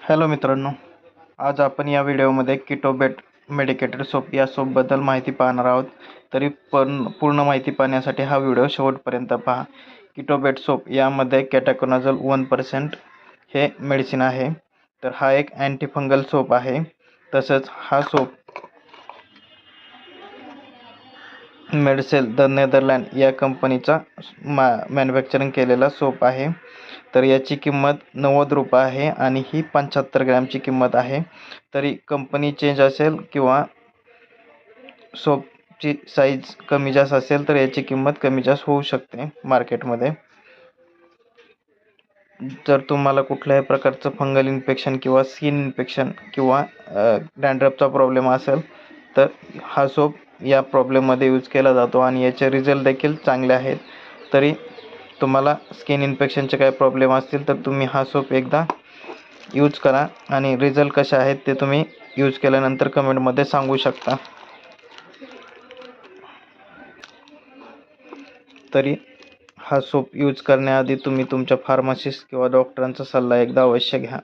Hello मित्रांनो, आज आपण या व्हिडिओमध्ये किटोबेट मेडिकेटेड सोप या सोपबद्दल माहिती पाहणार आहोत. तरी पूर्ण माहिती पाहण्यासाठी हा व्हिडिओ शेवटपर्यंत पहा. किटोबेट सोप यामध्ये कॅटाकोनाझोल 1% हे मेडिसिन आहे. तर हा एक अँटीफंगल सोप आहे. तसंच हा सोप मेडसेल द नेदरलँड या कंपनीचा मॅन्युफॅक्चरिंग केलेला सोप आहे. तर याची किंमत 90 रुपये आहे आणि ही 75 ग्रॅमची किंमत आहे. तरी कंपनी चेंज असेल किंवा सोपची साईज कमी जास्त असेल तर याची किंमत कमी जास्त होऊ शकते मार्केटमध्ये. जर तुम्हाला कुठल्याही प्रकारचं फंगल इन्फेक्शन किंवा स्किन इन्फेक्शन किंवा डॅन्ड्रफचा प्रॉब्लेम असेल तर हा सोप या प्रॉब्लेममध्ये यूज केला जातो आणि याचे रिझल्ट देखील चांगले आहेत. तरी तुम्हाला स्किन इन्फेक्शनचे काही प्रॉब्लेम असतील तर तुम्ही हा सोप एकदा यूज करा आणि रिझल्ट कसे आहेत ते तुम्ही यूज केल्यानंतर कमेंटमध्ये सांगू शकता. तरी हा सोप यूज करण्याआधी तुम्ही तुमच्या फार्मासिस्ट किंवा डॉक्टरांचा सल्ला एकदा अवश्य घ्या.